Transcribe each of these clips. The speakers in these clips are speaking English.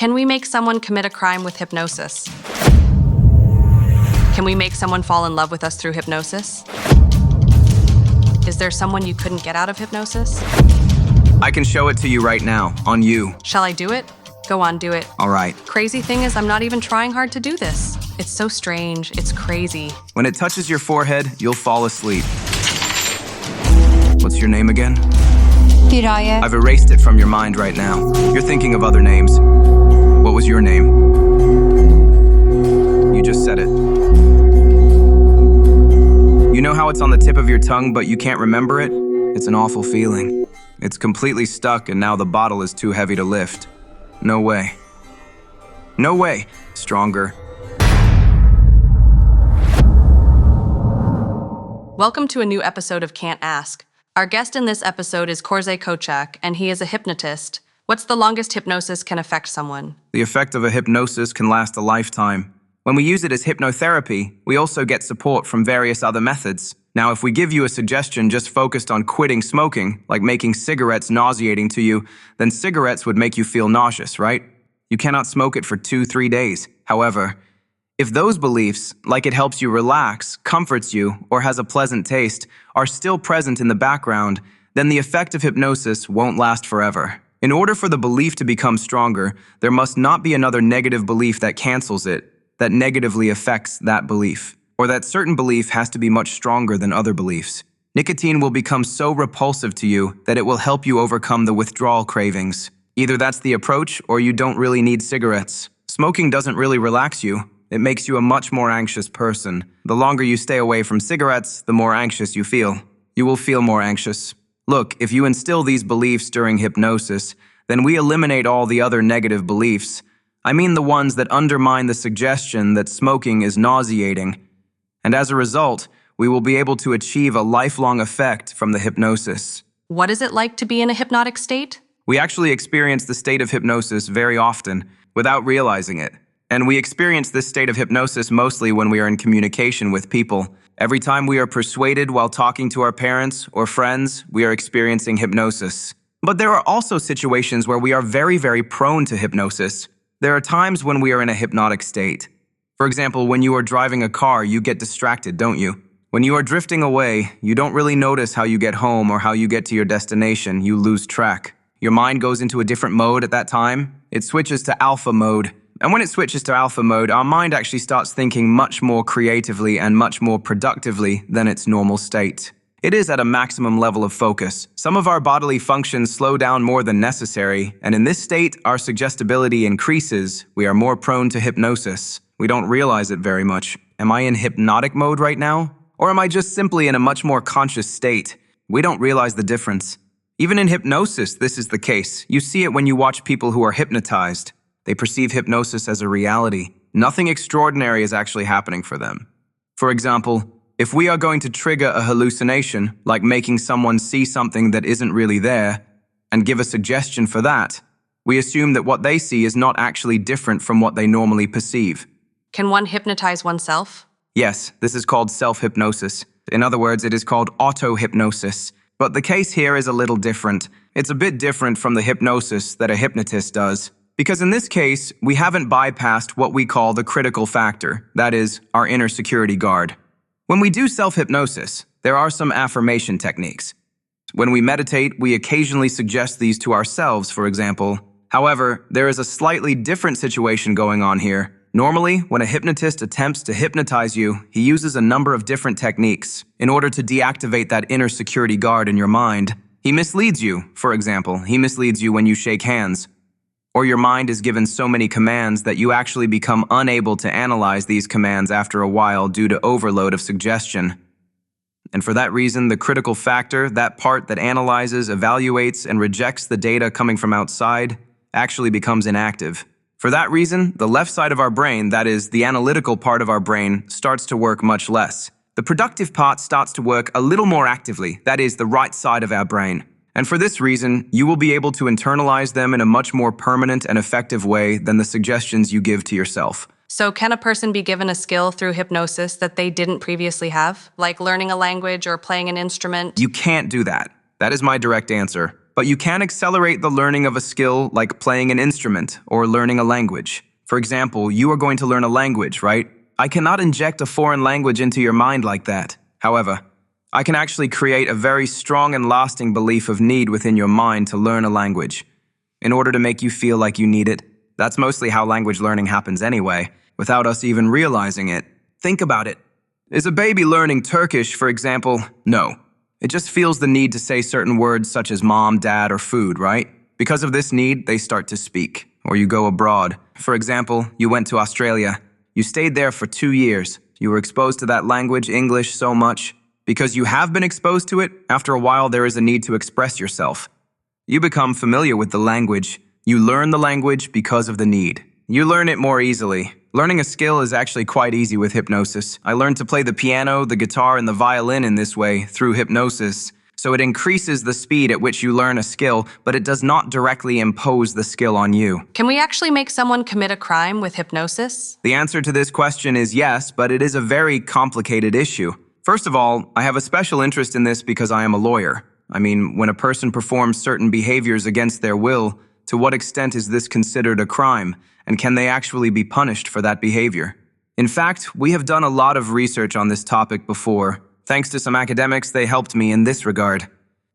Can we make someone commit a crime with hypnosis? Can we make someone fall in love with us through hypnosis? Is there someone you couldn't get out of hypnosis? I can show it to you right now, on you. Shall I do it? Go on, do it. All right. Crazy thing is, I'm not even trying hard to do this. It's so strange, it's crazy. When it touches your forehead, you'll fall asleep. What's your name again? Hiraya. I've erased it from your mind right now. You're thinking of other names. What was your name? You just said it. You know how it's on the tip of your tongue, but you can't remember it? It's an awful feeling. It's completely stuck, and now the bottle is too heavy to lift. No way. No way. Stronger. Welcome to a new episode of Can't Ask. Our guest in this episode is Korze Kochak, and he is a hypnotist. What's the longest hypnosis can affect someone? The effect of a hypnosis can last a lifetime. When we use it as hypnotherapy, we also get support from various other methods. Now, if we give you a suggestion just focused on quitting smoking, like making cigarettes nauseating to you, then cigarettes would make you feel nauseous, right? You cannot smoke it for 2-3 days. However, if those beliefs, like it helps you relax, comforts you, or has a pleasant taste, are still present in the background, then the effect of hypnosis won't last forever. In order for the belief to become stronger, there must not be another negative belief that cancels it, that negatively affects that belief, or that certain belief has to be much stronger than other beliefs. Nicotine will become so repulsive to you that it will help you overcome the withdrawal cravings. Either that's the approach, or you don't really need cigarettes. Smoking doesn't really relax you. It makes you a much more anxious person. The longer you stay away from cigarettes, the more anxious you feel. You will feel more anxious. Look, if you instill these beliefs during hypnosis, then we eliminate all the other negative beliefs. I mean the ones that undermine the suggestion that smoking is nauseating. And as a result, we will be able to achieve a lifelong effect from the hypnosis. What is it like to be in a hypnotic state? We actually experience the state of hypnosis very often, without realizing it. And we experience this state of hypnosis mostly when we are in communication with people. Every time we are persuaded while talking to our parents or friends, we are experiencing hypnosis. But there are also situations where we are very, very prone to hypnosis. There are times when we are in a hypnotic state. For example, when you are driving a car, you get distracted, don't you? When you are drifting away, you don't really notice how you get home or how you get to your destination. You lose track. Your mind goes into a different mode at that time. It switches to alpha mode. And when it switches to alpha mode, our mind actually starts thinking much more creatively and much more productively than its normal state. It is at a maximum level of focus. Some of our bodily functions slow down more than necessary, and in this state, our suggestibility increases. We are more prone to hypnosis. We don't realize it very much. Am I in hypnotic mode right now? Or am I just simply in a much more conscious state? We don't realize the difference. Even in hypnosis, this is the case. You see it when you watch people who are hypnotized. They perceive hypnosis as a reality. Nothing extraordinary is actually happening for them. For example, if we are going to trigger a hallucination, like making someone see something that isn't really there, and give a suggestion for that, we assume that what they see is not actually different from what they normally perceive. Can one hypnotize oneself? Yes, this is called self-hypnosis. In other words, it is called auto-hypnosis. But the case here is a little different. It's a bit different from the hypnosis that a hypnotist does. Because in this case, we haven't bypassed what we call the critical factor, that is, our inner security guard. When we do self-hypnosis, there are some affirmation techniques. When we meditate, we occasionally suggest these to ourselves, for example. However, there is a slightly different situation going on here. Normally, when a hypnotist attempts to hypnotize you, he uses a number of different techniques in order to deactivate that inner security guard in your mind. He misleads you, for example. He misleads you when you shake hands. Or your mind is given so many commands that you actually become unable to analyze these commands after a while due to overload of suggestion. And for that reason, the critical factor, that part that analyzes, evaluates, and rejects the data coming from outside, actually becomes inactive. For that reason, the left side of our brain, that is, the analytical part of our brain, starts to work much less. The productive part starts to work a little more actively, that is, the right side of our brain. And for this reason, you will be able to internalize them in a much more permanent and effective way than the suggestions you give to yourself. So can a person be given a skill through hypnosis that they didn't previously have, like learning a language or playing an instrument? You can't do that. That is my direct answer. but you can accelerate the learning of a skill like playing an instrument or learning a language. For example, you are going to learn a language, right? I cannot inject a foreign language into your mind like that. However, I can actually create a very strong and lasting belief of need within your mind to learn a language, in order to make you feel like you need it. That's mostly how language learning happens anyway, without us even realizing it. Think about it. Is a baby learning Turkish, for example? No. It just feels the need to say certain words such as mom, dad, or food, right? Because of this need, they start to speak. Or you go abroad. For example, you went to Australia. You stayed there for 2 years. You were exposed to that language, English, so much. Because you have been exposed to it, after a while there is a need to express yourself. You become familiar with the language. You learn the language because of the need. You learn it more easily. Learning a skill is actually quite easy with hypnosis. I learned to play the piano, the guitar, and the violin in this way through hypnosis. So it increases the speed at which you learn a skill, but it does not directly impose the skill on you. Can we actually make someone commit a crime with hypnosis? The answer to this question is yes, but it is a very complicated issue. First of all, I have a special interest in this because I am a lawyer. I mean, when a person performs certain behaviors against their will, to what extent is this considered a crime, and can they actually be punished for that behavior? In fact, we have done a lot of research on this topic before. Thanks to some academics, they helped me in this regard.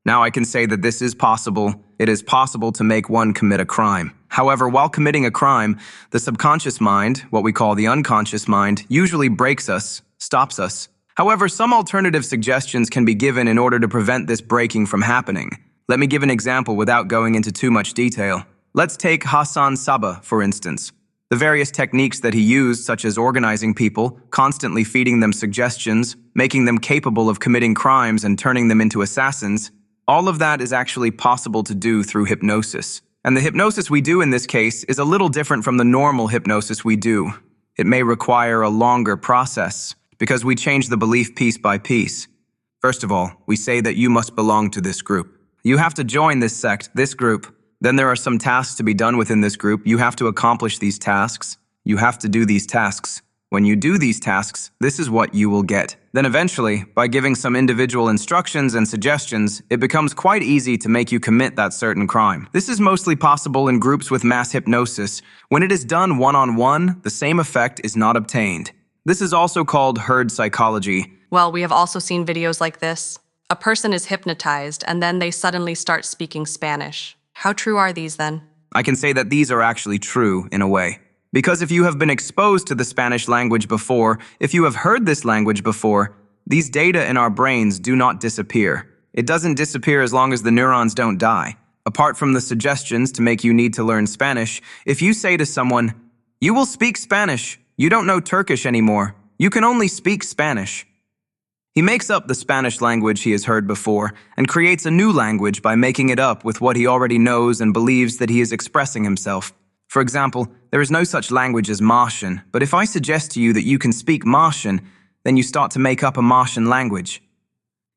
Now I can say that this is possible. It is possible to make one commit a crime. However, while committing a crime, the subconscious mind, what we call the unconscious mind, usually breaks us, stops us. However, some alternative suggestions can be given in order to prevent this breaking from happening. Let me give an example without going into too much detail. Let's take Hassan Sabah, for instance. The various techniques that he used, such as organizing people, constantly feeding them suggestions, making them capable of committing crimes and turning them into assassins, all of that is actually possible to do through hypnosis. And the hypnosis we do in this case is a little different from the normal hypnosis we do. It may require a longer process, because we change the belief piece by piece. First of all, we say that you must belong to this group. You have to join this sect, this group. Then there are some tasks to be done within this group. You have to accomplish these tasks. You have to do these tasks. When you do these tasks, this is what you will get. Then eventually, by giving some individual instructions and suggestions, it becomes quite easy to make you commit that certain crime. This is mostly possible in groups with mass hypnosis. When it is done one-on-one, the same effect is not obtained. This is also called herd psychology. Well, we have also seen videos like this. A person is hypnotized and then they suddenly start speaking Spanish. How true are these then? I can say that these are actually true in a way. Because if you have been exposed to the Spanish language before, if you have heard this language before, these data in our brains do not disappear. It doesn't disappear as long as the neurons don't die. Apart from the suggestions to make you need to learn Spanish, if you say to someone, "You will speak Spanish. You don't know Turkish anymore. You can only speak Spanish." He makes up the Spanish language he has heard before and creates a new language by making it up with what he already knows and believes that he is expressing himself. For example, there is no such language as Martian, but if I suggest to you that you can speak Martian, then you start to make up a Martian language.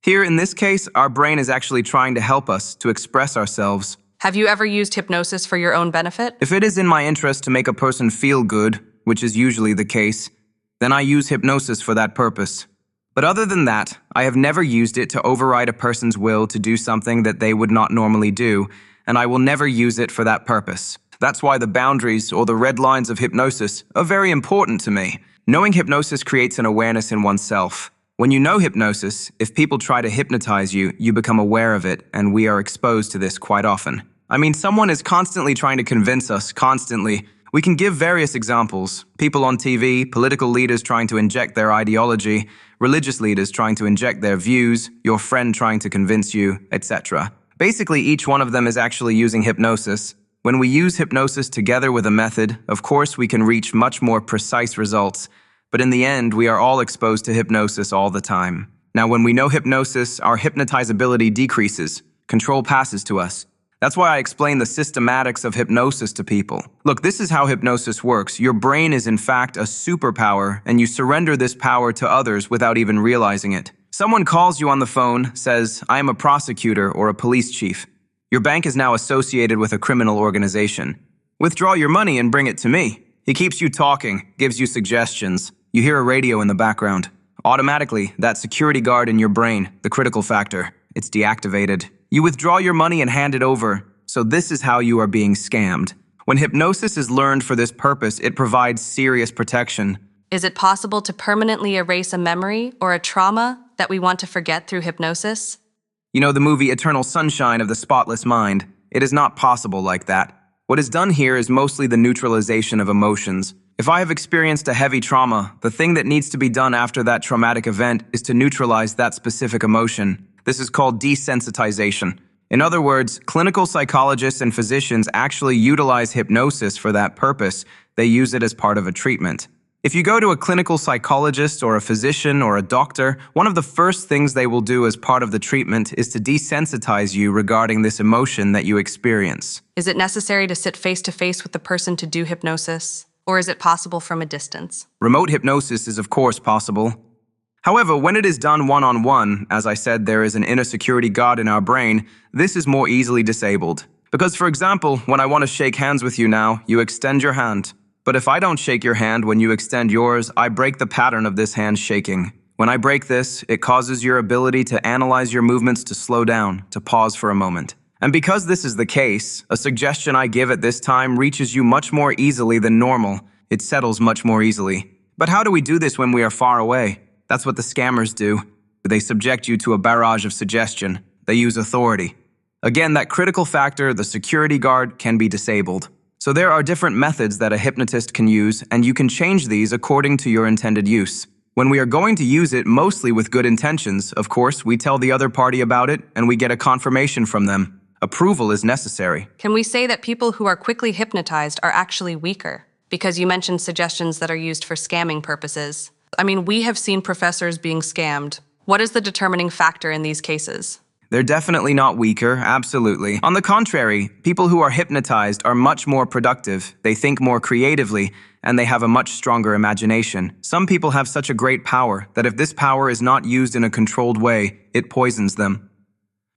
Here, in this case, our brain is actually trying to help us to express ourselves. Have you ever used hypnosis for your own benefit? If it is in my interest to make a person feel good, which is usually the case, then I use hypnosis for that purpose. But other than that, I have never used it to override a person's will to do something that they would not normally do, and I will never use it for that purpose. That's why the boundaries or the red lines of hypnosis are very important to me. Knowing hypnosis creates an awareness in oneself. When you know hypnosis, if people try to hypnotize you, you become aware of it, and we are exposed to this quite often. I mean, someone is constantly trying to convince us, constantly. We can give various examples. People on TV, political leaders trying to inject their ideology, religious leaders trying to inject their views, your friend trying to convince you, etc. Basically, each one of them is actually using hypnosis. When we use hypnosis together with a method, of course we can reach much more precise results. But in the end, we are all exposed to hypnosis all the time. Now, when we know hypnosis, our hypnotizability decreases. Control passes to us. That's why I explain the systematics of hypnosis to people. Look, this is how hypnosis works. Your brain is in fact a superpower, and you surrender this power to others without even realizing it. Someone calls you on the phone, says, "I am a prosecutor or a police chief. Your bank is now associated with a criminal organization. Withdraw your money and bring it to me." He keeps you talking, gives you suggestions. You hear a radio in the background. Automatically, that security guard in your brain, the critical factor, it's deactivated. You withdraw your money and hand it over. So this is how you are being scammed. When hypnosis is learned for this purpose, it provides serious protection. Is it possible to permanently erase a memory or a trauma that we want to forget through hypnosis? You know the movie Eternal Sunshine of the Spotless Mind? It is not possible like that. What is done here is mostly the neutralization of emotions. If I have experienced a heavy trauma, the thing that needs to be done after that traumatic event is to neutralize that specific emotion. This is called desensitization. In other words, clinical psychologists and physicians actually utilize hypnosis for that purpose. They use it as part of a treatment. If you go to a clinical psychologist or a physician or a doctor, one of the first things they will do as part of the treatment is to desensitize you regarding this emotion that you experience. Is it necessary to sit face to face with the person to do hypnosis? Or is it possible from a distance? Remote hypnosis is of course possible. However, when it is done one-on-one, as I said, there is an inner security guard in our brain, this is more easily disabled. Because, for example, when I want to shake hands with you now, you extend your hand. But if I don't shake your hand when you extend yours, I break the pattern of this hand shaking. When I break this, it causes your ability to analyze your movements to slow down, to pause for a moment. And because this is the case, a suggestion I give at this time reaches you much more easily than normal. It settles much more easily. But how do we do this when we are far away? That's what the scammers do. They subject you to a barrage of suggestion. They use authority. Again, that critical factor, the security guard, can be disabled. So there are different methods that a hypnotist can use, and you can change these according to your intended use. When we are going to use it mostly with good intentions, of course, we tell the other party about it and we get a confirmation from them. Approval is necessary. Can we say that people who are quickly hypnotized are actually weaker? Because you mentioned suggestions that are used for scamming purposes. I mean, we have seen professors being scammed. What is the determining factor in these cases? They're definitely not weaker, absolutely. On the contrary, people who are hypnotized are much more productive, they think more creatively, and they have a much stronger imagination. Some people have such a great power that if this power is not used in a controlled way, it poisons them.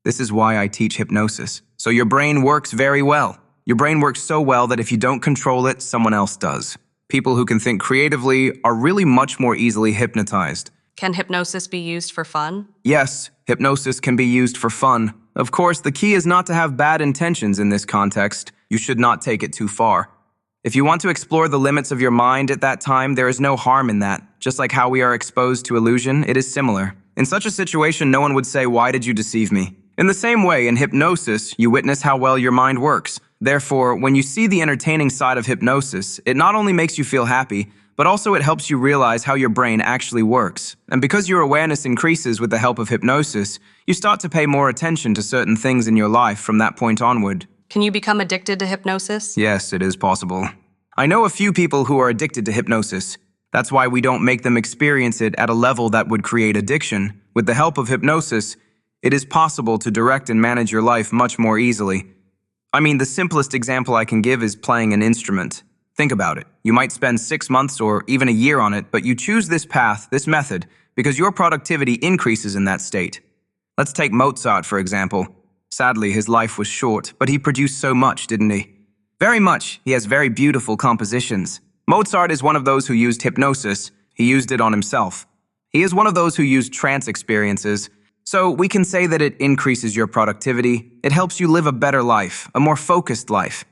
This is why I teach hypnosis. So your brain works very well. Your brain works so well that if you don't control it, someone else does. People who can think creatively are really much more easily hypnotized. Can hypnosis be used for fun? Yes, hypnosis can be used for fun. Of course, the key is not to have bad intentions in this context. You should not take it too far. If you want to explore the limits of your mind at that time, there is no harm in that. Just like how we are exposed to illusion, it is similar. In such a situation, no one would say, "Why did you deceive me?" In the same way, in hypnosis, you witness how well your mind works. Therefore, when you see the entertaining side of hypnosis, it not only makes you feel happy, but also it helps you realize how your brain actually works. And because your awareness increases with the help of hypnosis, you start to pay more attention to certain things in your life from that point onward. Can you become addicted to hypnosis? Yes, it is possible. I know a few people who are addicted to hypnosis. That's why we don't make them experience it at a level that would create addiction. With the help of hypnosis, it is possible to direct and manage your life much more easily. I mean, the simplest example I can give is playing an instrument. Think about it. You might spend 6 months or even a year on it, but you choose this path, this method, because your productivity increases in that state. Let's take Mozart, for example. Sadly, his life was short, but he produced so much, didn't he? Very much. He has very beautiful compositions. Mozart is one of those who used hypnosis. He used it on himself. He is one of those who used trance experiences. So we can say that it increases your productivity. It helps you live a better life, a more focused life.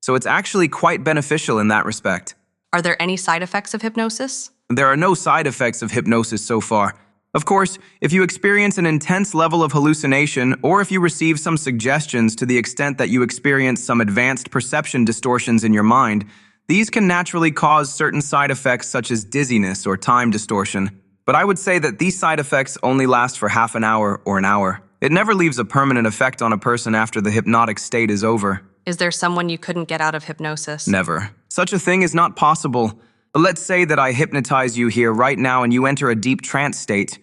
So it's actually quite beneficial in that respect. Are there any side effects of hypnosis? There are no side effects of hypnosis so far. Of course, if you experience an intense level of hallucination, or if you receive some suggestions to the extent that you experience some advanced perception distortions in your mind, these can naturally cause certain side effects such as dizziness or time distortion. But I would say that these side effects only last for half an hour or an hour. It never leaves a permanent effect on a person after the hypnotic state is over. Is there someone you couldn't get out of hypnosis? Never. Such a thing is not possible. But let's say that I hypnotize you here right now and you enter a deep trance state.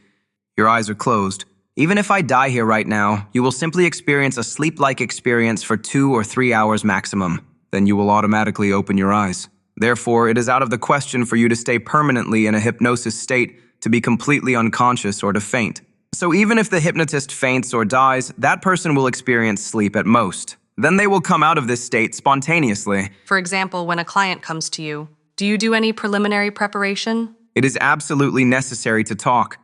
Your eyes are closed. Even if I die here right now, you will simply experience a sleep-like experience for 2 or 3 hours maximum. Then you will automatically open your eyes. Therefore, it is out of the question for you to stay permanently in a hypnosis state, to be completely unconscious or to faint. So even if the hypnotist faints or dies, that person will experience sleep at most. Then they will come out of this state spontaneously. For example, when a client comes to you, do you do any preliminary preparation? It is absolutely necessary to talk.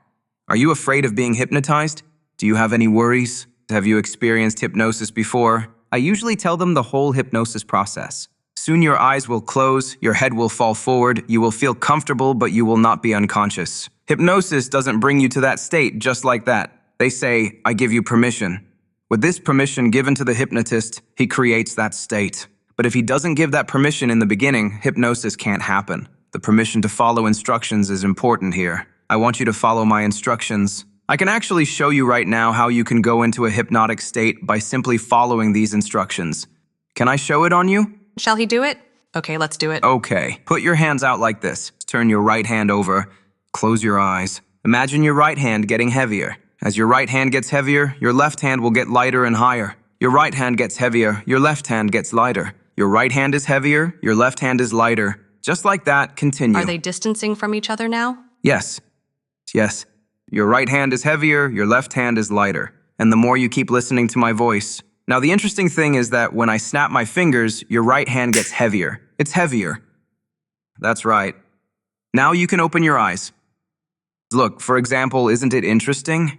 Are you afraid of being hypnotized? Do you have any worries? Have you experienced hypnosis before? I usually tell them the whole hypnosis process. Soon your eyes will close, your head will fall forward, you will feel comfortable, but you will not be unconscious. Hypnosis doesn't bring you to that state just like that. They say, I give you permission. With this permission given to the hypnotist, he creates that state. But if he doesn't give that permission in the beginning, hypnosis can't happen. The permission to follow instructions is important here. I want you to follow my instructions. I can actually show you right now how you can go into a hypnotic state by simply following these instructions. Can I show it on you? Shall he do it? Okay, let's do it. Okay. Put your hands out like this. Turn your right hand over. Close your eyes. Imagine your right hand getting heavier. As your right hand gets heavier, your left hand will get lighter and higher. Your right hand gets heavier, your left hand gets lighter. Your right hand is heavier, your left hand is lighter. Just like that, continue. Are they distancing from each other now? Yes. Yes. Your right hand is heavier, your left hand is lighter. And the more you keep listening to my voice. Now, the interesting thing is that when I snap my fingers, your right hand gets heavier. It's heavier. That's right. Now you can open your eyes. Look, for example, isn't it interesting?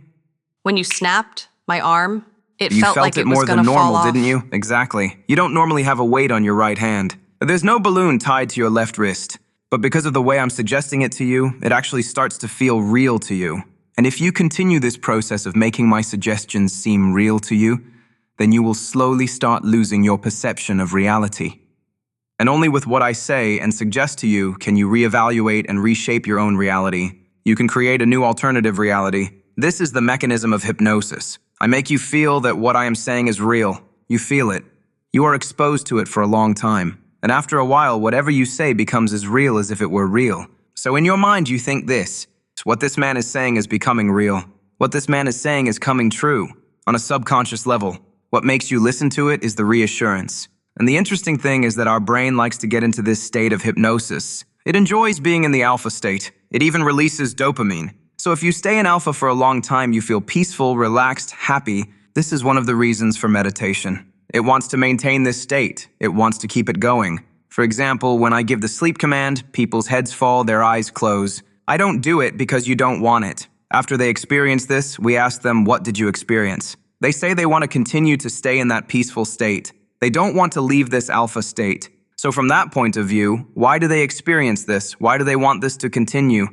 When you snapped my arm, it You felt felt like it it was more going than to fall normal, off. didn't you? Exactly. You don't normally have a weight on your right hand. There's no balloon tied to your left wrist. But because of the way I'm suggesting it to you, it actually starts to feel real to you. And if you continue this process of making my suggestions seem real to you, then you will slowly start losing your perception of reality. And only with what I say and suggest to you can you reevaluate and reshape your own reality. You can create a new alternative reality. This is the mechanism of hypnosis. I make you feel that what I am saying is real. You feel it. You are exposed to it for a long time. And after a while, whatever you say becomes as real as if it were real. So in your mind, you think this. What this man is saying is becoming real. What this man is saying is coming true. On a subconscious level, what makes you listen to it is the reassurance. And the interesting thing is that our brain likes to get into this state of hypnosis. It enjoys being in the alpha state. It even releases dopamine. So if you stay in alpha for a long time, you feel peaceful, relaxed, happy. This is one of the reasons for meditation. It wants to maintain this state. It wants to keep it going. For example, when I give the sleep command, people's heads fall, their eyes close. I don't do it because you don't want it. After they experience this, we ask them, what did you experience? They say they want to continue to stay in that peaceful state. They don't want to leave this alpha state. So from that point of view, why do they experience this? Why do they want this to continue?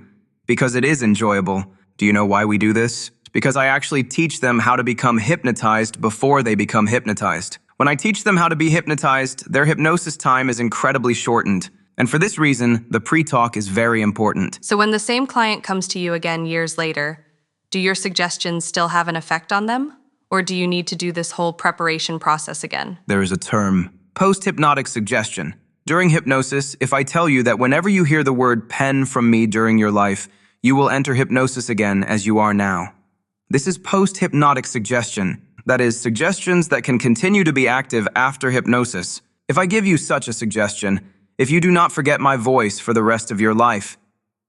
Because it is enjoyable. Do you know why we do this? Because I actually teach them how to become hypnotized before they become hypnotized. When I teach them how to be hypnotized, their hypnosis time is incredibly shortened. And for this reason, the pre-talk is very important. So when the same client comes to you again years later, do your suggestions still have an effect on them? Or do you need to do this whole preparation process again? There is a term, post-hypnotic suggestion. During hypnosis, if I tell you that whenever you hear the word pen from me during your life, you will enter hypnosis again as you are now. This is post-hypnotic suggestion. That is, suggestions that can continue to be active after hypnosis. If I give you such a suggestion, if you do not forget my voice for the rest of your life,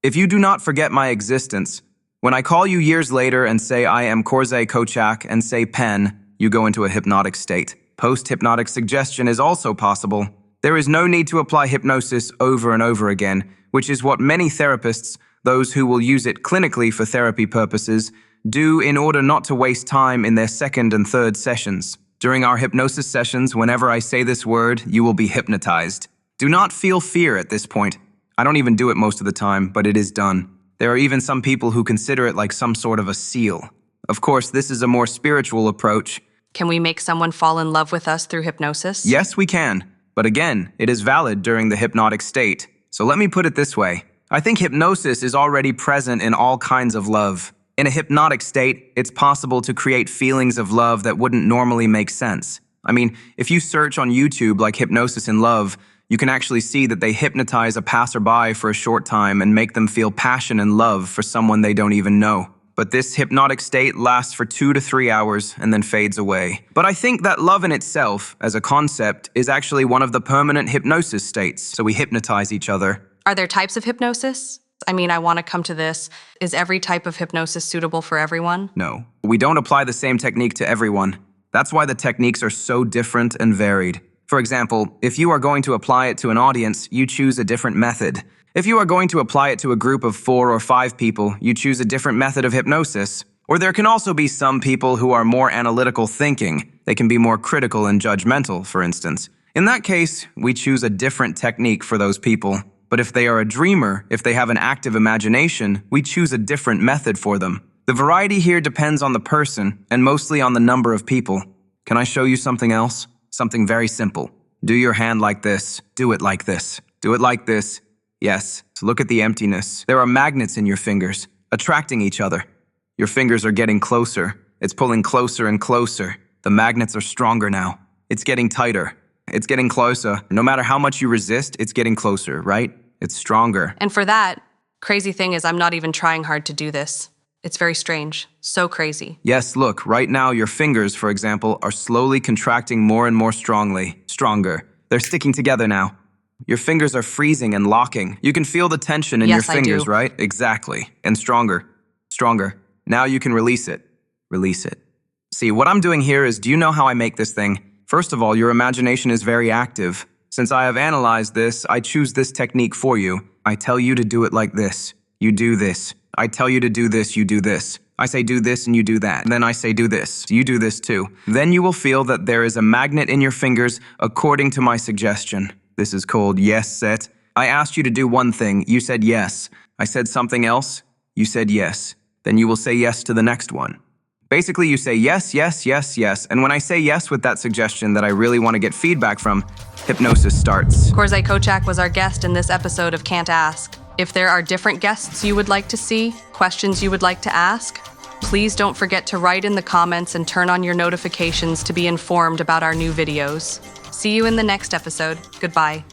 if you do not forget my existence, when I call you years later and say I am Korze Kochak and say pen, you go into a hypnotic state. Post-hypnotic suggestion is also possible. There is no need to apply hypnosis over and over again, which is what many therapists, those who will use it clinically for therapy purposes, do in order not to waste time in their second and third sessions. During our hypnosis sessions, whenever I say this word, you will be hypnotized. Do not feel fear at this point. I don't even do it most of the time, but it is done. There are even some people who consider it like some sort of a seal. Of course, this is a more spiritual approach. Can we make someone fall in love with us through hypnosis? Yes, we can. But again, it is valid during the hypnotic state. So let me put it this way. I think hypnosis is already present in all kinds of love. In a hypnotic state, it's possible to create feelings of love that wouldn't normally make sense. I mean, if you search on YouTube like hypnosis in love, you can actually see that they hypnotize a passerby for a short time and make them feel passion and love for someone they don't even know. But this hypnotic state lasts for 2 to 3 hours and then fades away. But I think that love in itself, as a concept, is actually one of the permanent hypnosis states, so we hypnotize each other. Are there types of hypnosis? I mean, I want to come to this. Is every type of hypnosis suitable for everyone? No, we don't apply the same technique to everyone. That's why the techniques are so different and varied. For example, if you are going to apply it to an audience, you choose a different method. If you are going to apply it to a group of 4 or 5 people, you choose a different method of hypnosis. Or there can also be some people who are more analytical thinking. They can be more critical and judgmental, for instance. In that case, we choose a different technique for those people. But if they are a dreamer, if they have an active imagination, we choose a different method for them. The variety here depends on the person and mostly on the number of people. Can I show you something else? Something very simple. Do your hand like this. Do it like this. Do it like this. Yes. So look at the emptiness. There are magnets in your fingers, attracting each other. Your fingers are getting closer. It's pulling closer and closer. The magnets are stronger now. It's getting tighter. It's getting closer. No matter how much you resist, it's getting closer, right? It's stronger. And for that, crazy thing is I'm not even trying hard to do this. It's very strange. So crazy. Yes, look, right now your fingers, for example, are slowly contracting more and more strongly. Stronger. They're sticking together now. Your fingers are freezing and locking. You can feel the tension in your Yes, I fingers, do. right? Exactly. And stronger. Stronger. Now you can release it. Release it. See, what I'm doing here is, do you know how I make this thing? First of all, your imagination is very active. Since I have analyzed this, I choose this technique for you. I tell you to do it like this. You do this. I tell you to do this, you do this. I say do this and you do that. And then I say do this. You do this too. Then you will feel that there is a magnet in your fingers according to my suggestion. This is called yes set. I asked you to do one thing. You said yes. I said something else. You said yes. Then you will say yes to the next one. Basically, you say yes, yes, yes, yes. And when I say yes with that suggestion that I really want to get feedback from, hypnosis starts. Korzai Kochak was our guest in this episode of Can't Ask. If there are different guests you would like to see, questions you would like to ask, please don't forget to write in the comments and turn on your notifications to be informed about our new videos. See you in the next episode. Goodbye.